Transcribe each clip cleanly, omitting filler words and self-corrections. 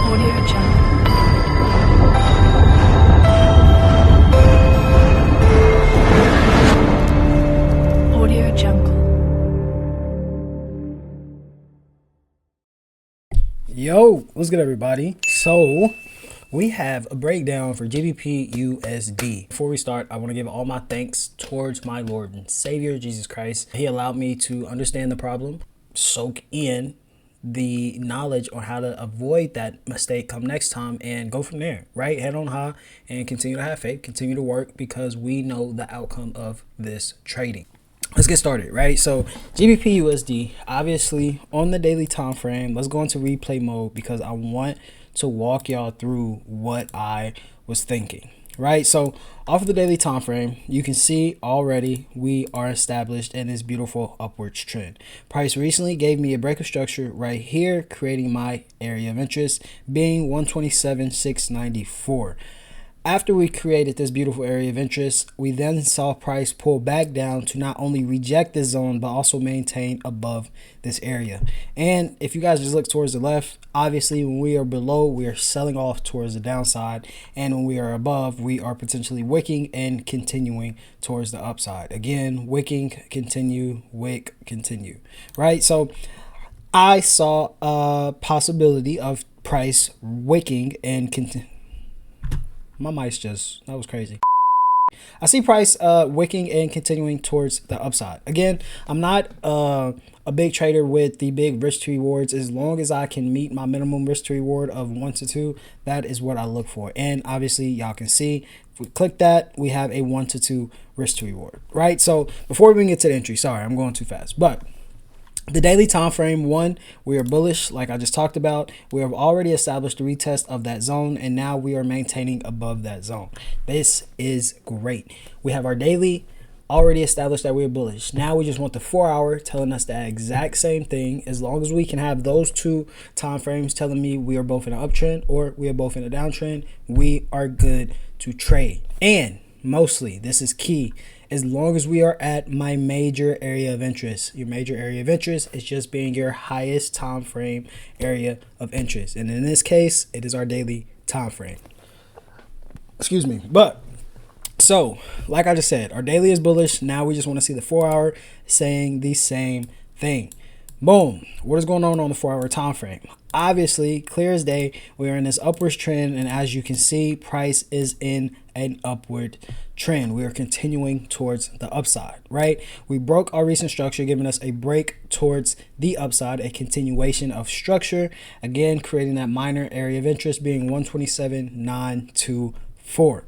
Audio Jungle. Audio Jungle. Yo, what's good, everybody? So we have a breakdown for GBP USD. Before we start, I want to give all my thanks towards my Lord and Savior, Jesus Christ. He allowed me to understand the problem, soak in the knowledge on how to avoid that mistake come next time, and go from there, right? Head on high and continue to have faith, continue to work, because we know the outcome of this trading. Let's get started, right? So GBP USD, obviously on the daily time frame. Let's go into replay mode because I want to walk y'all through what I was thinking, right? So off of the daily time frame, you can see already we are established in this beautiful upwards trend. Price recently gave me a break of structure right here, creating my area of interest being 127,694. After we created this beautiful area of interest, we then saw price pull back down to not only reject this zone, but also maintain above this area. And if you guys just look towards the left, obviously when we are below, we are selling off towards the downside. And when we are above, we are potentially wicking and continuing towards the upside. Again, wicking, continue, wick, continue, right? So I saw a possibility of price wicking and continue. My mic's just, that was crazy. I see price wicking and continuing towards the upside. Again, I'm not a big trader with the big risk to rewards. As long as I can meet my minimum risk to reward of 1 to 2, that is what I look for. And obviously y'all can see, if we click that, we have a 1 to 2 risk to reward, right? So before we get to the entry, sorry, I'm going too fast, but the daily time frame, one, we are bullish, like I just talked about. We have already established a retest of that zone, and now we are maintaining above that zone. This is great. We have our daily already established that we're bullish. Now we just want the 4-hour telling us the exact same thing. As long as we can have those two time frames telling me we are both in an uptrend or we are both in a downtrend, we are good to trade. And mostly, this is key, as long as we are at my major area of interest. Your major area of interest is just being your highest time frame area of interest, and in this case it is our daily time frame. Excuse me. But so like I just said, our daily is bullish. Now we just want to see the 4-hour saying the same thing. Boom. What is going on the 4-hour time frame? Obviously, clear as day, we are in this upwards trend, and as you can see, price is in an upward trend. We are continuing towards the upside, right? We broke our recent structure, giving us a break towards the upside, a continuation of structure, again creating that minor area of interest being 127,924.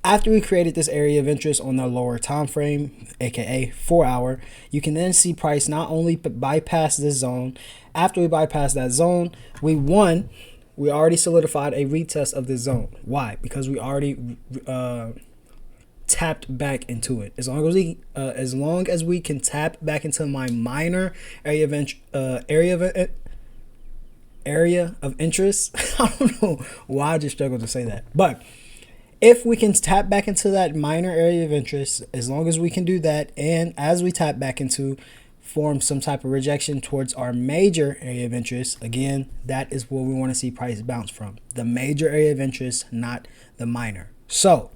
After we created this area of interest on the lower time frame, aka 4-hour, you can then see price not only bypass this zone. After we bypass that zone, we already solidified a retest of this zone. Why? Because we already tapped back into it. As long as we can tap back into my minor area of interest. I don't know why I just struggled to say that, but if we can tap back into that minor area of interest, as long as we can do that, and as we tap back into, form some type of rejection towards our major area of interest, again, that is where we want to see price bounce from. The major area of interest, not the minor. So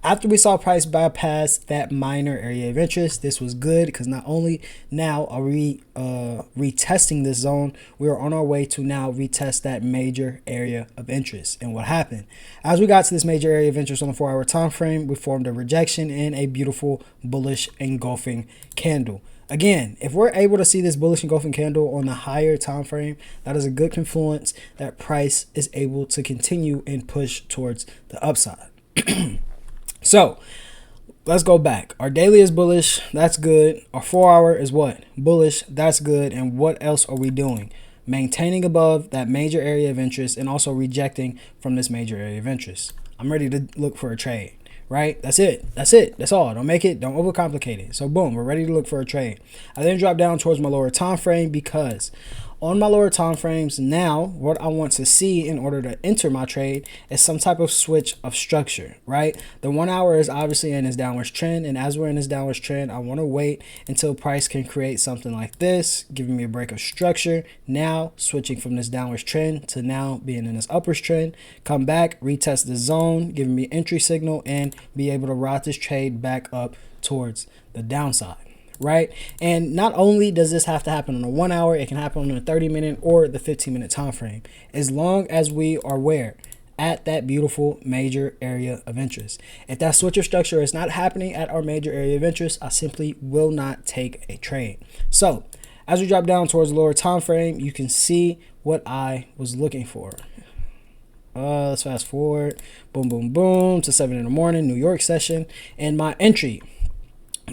after we saw price bypass that minor area of interest, this was good because not only now are we retesting this zone, we are on our way to now retest that major area of interest. And what happened? As we got to this major area of interest on the 4-hour time frame, we formed a rejection and a beautiful bullish engulfing candle. Again, if we're able to see this bullish engulfing candle on the higher time frame, that is a good confluence that price is able to continue and push towards the upside. So let's go back. Our daily is bullish. That's good. Our 4-hour is what? Bullish. That's good. And what else are we doing? Maintaining above that major area of interest and also rejecting from this major area of interest. I'm ready to look for a trade, right? That's it. That's all. Don't overcomplicate it. So boom, we're ready to look for a trade. I then drop down towards my lower time frame because On my lower time frames now, what I want to see in order to enter my trade is some type of switch of structure, right? The 1 hour is obviously in this downwards trend, and as we're in this downwards trend, I want to wait until price can create something like this, giving me a break of structure. Now switching from this downwards trend to now being in this upwards trend, come back, retest the zone, giving me entry signal, and be able to ride this trade back up towards the downside, right? And not only does this have to happen on a 1 hour, it can happen on a 30-minute or the 15-minute time frame, as long as we are where at that beautiful major area of interest. If that switch of structure is not happening at our major area of interest, I simply will not take a trade. So as we drop down towards the lower time frame, you can see what I was looking for. Let's fast forward, boom, boom, boom, to 7 in the morning, New York session, and my entry,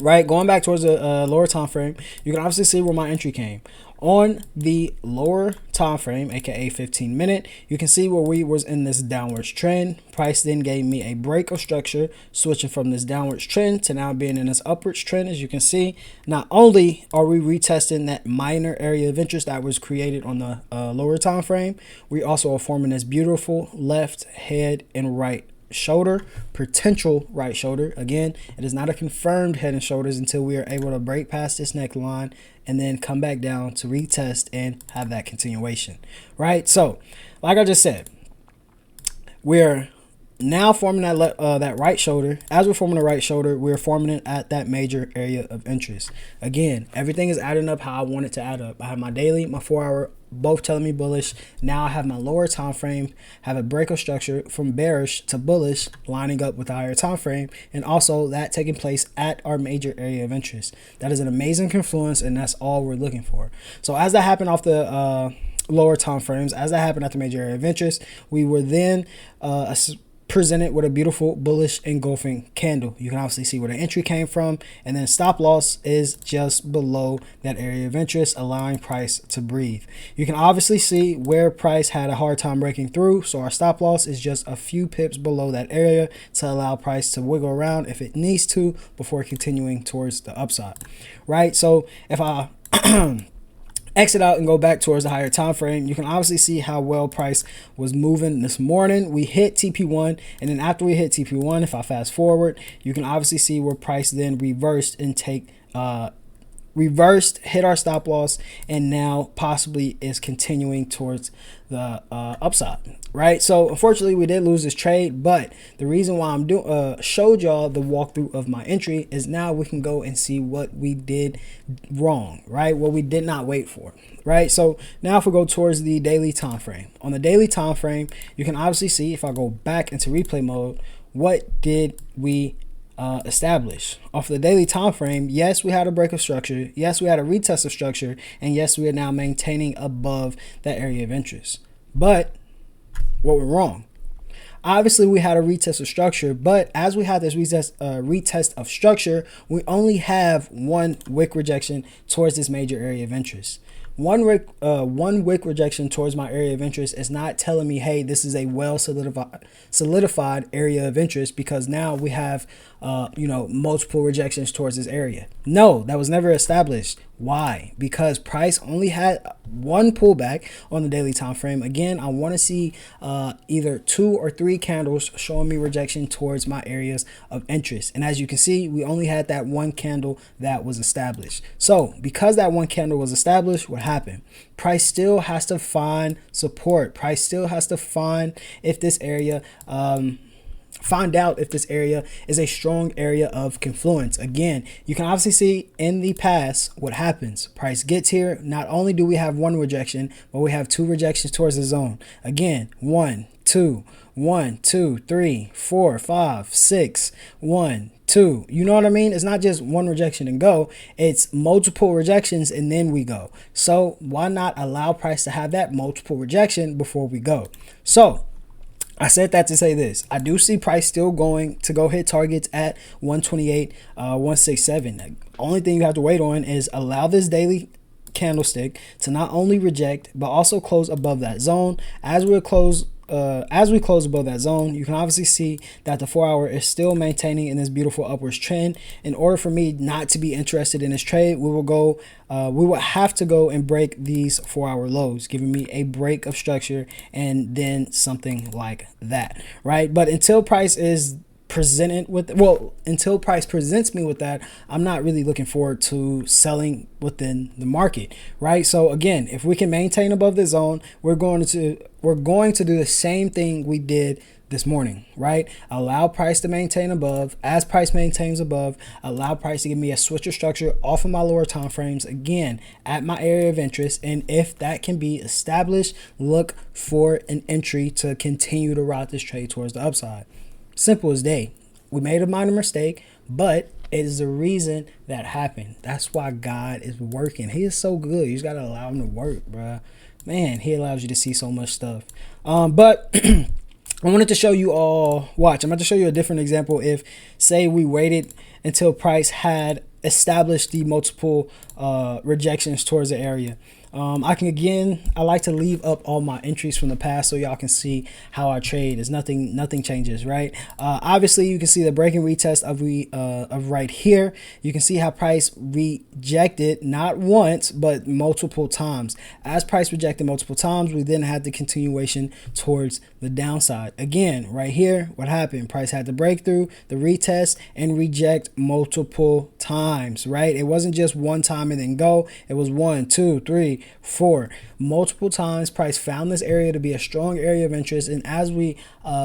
right? Going back towards the lower time frame, you can obviously see where my entry came. On the lower time frame, aka 15-minute, you can see where we was in this downwards trend. Price then gave me a break of structure, switching from this downwards trend to now being in this upwards trend. As you can see, not only are we retesting that minor area of interest that was created on the lower time frame, we also are forming this beautiful left head and right shoulder, potential right shoulder. Again, it is not a confirmed head and shoulders until we are able to break past this neckline and then come back down to retest and have that continuation, right? So like I just said, we're now forming that right shoulder. As we're forming the right shoulder, we're forming it at that major area of interest. Again, everything is adding up how I want it to add up. I have my daily, my 4 hour, both telling me bullish. Now I have my lower time frame, have a break of structure from bearish to bullish, lining up with the higher time frame, and also that taking place at our major area of interest. That is an amazing confluence, and that's all we're looking for. So as that happened off the lower time frames, as that happened at the major area of interest, we were then presented with a beautiful bullish engulfing candle. You can obviously see where the entry came from, and then stop loss is just below that area of interest, allowing price to breathe. You can obviously see where price had a hard time breaking through, so our stop loss is just a few pips below that area to allow price to wiggle around if it needs to before continuing towards the upside, right? So if I exit out and go back towards the higher time frame, you can obviously see how well price was moving this morning. We hit TP1, and then after we hit TP1, if I fast forward, you can obviously see where price then reversed and hit our stop loss, and now possibly is continuing towards the upside, right? So unfortunately we did lose this trade, but the reason why I'm showed y'all the walkthrough of my entry is now we can go and see what we did wrong, right? What we did not wait for, right? So now if we go towards the daily time frame, on the daily time frame, you can obviously see, if I go back into replay mode, what did we establish off the daily time frame? Yes, we had a break of structure. Yes, we had a retest of structure, and yes, we are now maintaining above that area of interest. But what went wrong? Obviously, we had a retest of structure, but as we had this retest of structure, we only have one wick rejection towards this major area of interest. One wick rejection towards my area of interest is not telling me, hey, this is a well solidified area of interest, because now we have multiple rejections towards this area. No, that was never established. Why? Because price only had one pullback on the daily time frame. Again, I want to see either 2 or 3 candles showing me rejection towards my areas of interest. And as you can see, we only had that one candle that was established. So because that one candle was established, what happened? Price still has to find support. Price still has to find if this area find out if this area is a strong area of confluence. Again, you can obviously see in the past what happens. Price gets here. Not only do we have one rejection, but we have 2 rejections towards the zone. Again, 1, 2, 1, 2, 3, 4, 5, 6, 1, 2. You know what I mean? It's not just one rejection and go. It's multiple rejections and then we go. So why not allow price to have that multiple rejection before we go? So I said that to say this. I do see price still going to go hit targets at 128, 167. The only thing you have to wait on is allow this daily candlestick to not only reject but also close above that zone. As we close as we close above that zone, you can obviously see that the 4 hour is still maintaining in this beautiful upwards trend. In order for me not to be interested in this trade, we will have to go and break these 4 hour lows, giving me a break of structure and then something like that, right? But until price is presented with, until price presents me with that, I'm not really looking forward to selling within the market, right? So again, if we can maintain above the zone, we're going to do the same thing we did this morning, right? Allow price to maintain above. As price maintains above, allow price to give me a switcher structure off of my lower time frames, again at my area of interest. And if that can be established, look for an entry to continue to route this trade towards the upside. Simple as day. We made a minor mistake, but it is the reason that happened. That's why God is working. He is so good. You just gotta allow him to work, bruh. Man, he allows you to see so much stuff. But I wanted to show you all. Watch, I'm about to show you a different example. If, say, we waited until price had established the multiple rejections towards the area. I like to leave up all my entries from the past so y'all can see how I trade. Is nothing changes, right? Obviously you can see the breaking retest of right here. You can see how price rejected not once but multiple times. As price rejected multiple times, we then had the continuation towards the downside. Again, right here, what happened? Price had the breakthrough, the retest, and reject multiple times, right? It wasn't just one time and then go. It was 1, 2, 3, 4. Multiple times price found this area to be a strong area of interest, and as we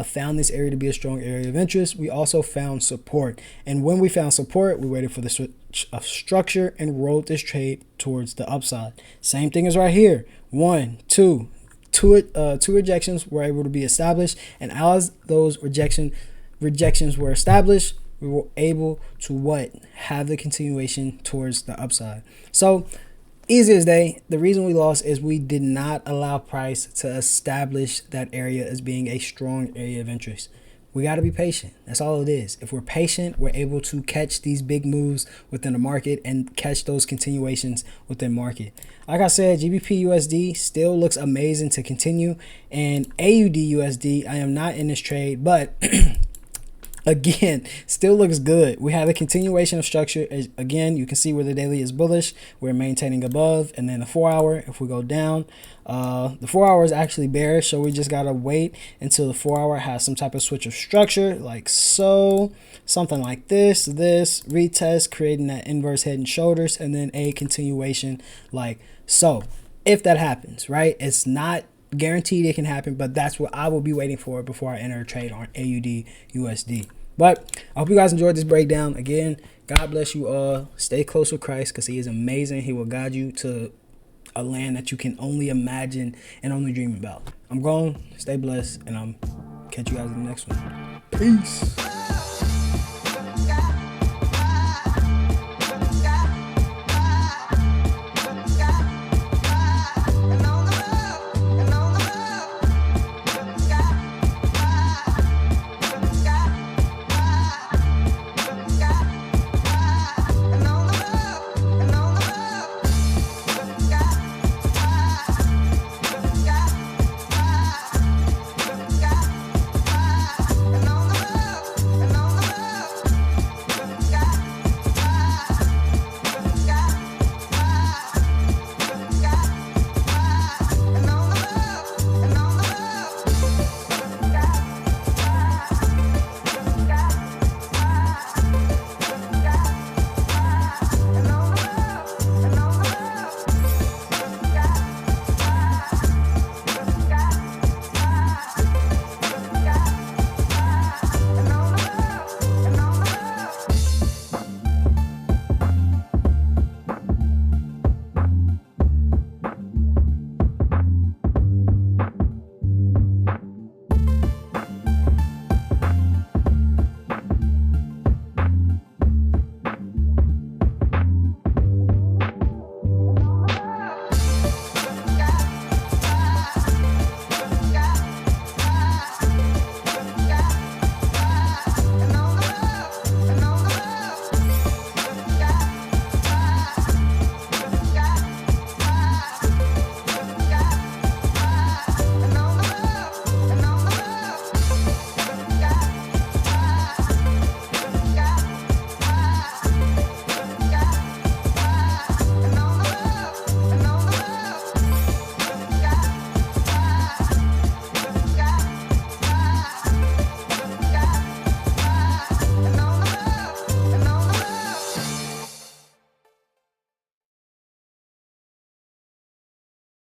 found this area to be a strong area of interest, we also found support. And when we found support, we waited for the switch of structure and rolled this trade towards the upside. Same thing as right here. 1, 2. Two rejections were able to be established, and as those rejections were established, we were able to have the continuation towards the upside. So easy as day. The reason we lost is we did not allow price to establish that area as being a strong area of interest. We got to be patient. That's all it is. If we're patient, we're able to catch these big moves within the market and catch those continuations within market. Like I said, GBP USD still looks amazing to continue, and AUD USD, I am not in this trade, but again, still looks good. We have a continuation of structure. Again, you can see where the daily is bullish. We're maintaining above, and then the 4 hour, if we go down, the 4 hour is actually bearish, so we just gotta wait until the 4 hour has some type of switch of structure, like so, something like this retest, creating that inverse head and shoulders, and then a continuation like so. If that happens, right? It's not guaranteed it can happen, but that's what I will be waiting for before I enter a trade on AUD USD. But I hope you guys enjoyed this breakdown. Again, God bless you all. Stay close with Christ because he is amazing. He will guide you to a land that you can only imagine and only dream about. I'm gone. Stay blessed, and I'll catch you guys in the next one. Peace.